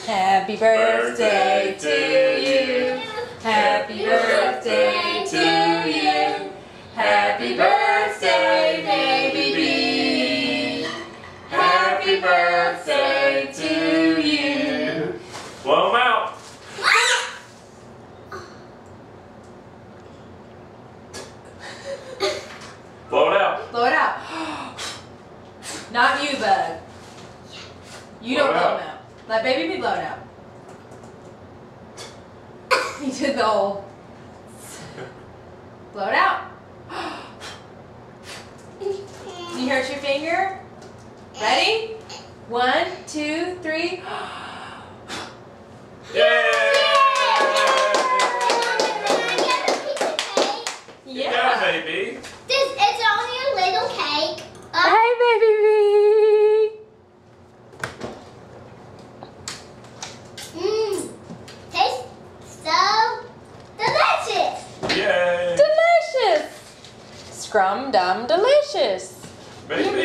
Happy birthday to you. Happy birthday to you. Happy birthday, baby B. Happy birthday to you. Blow them out. Blow it out. Blow it out. Not you, bud. You don't blow them out. Let baby B blow it out. He did the whole. Blow it out. You hurt your finger? Ready? 1, 2, 3. Yay! Yeah, baby. It's only a little cake. Hey, baby B. Tastes so delicious. Yay! Delicious. Scrum dum delicious. Baby.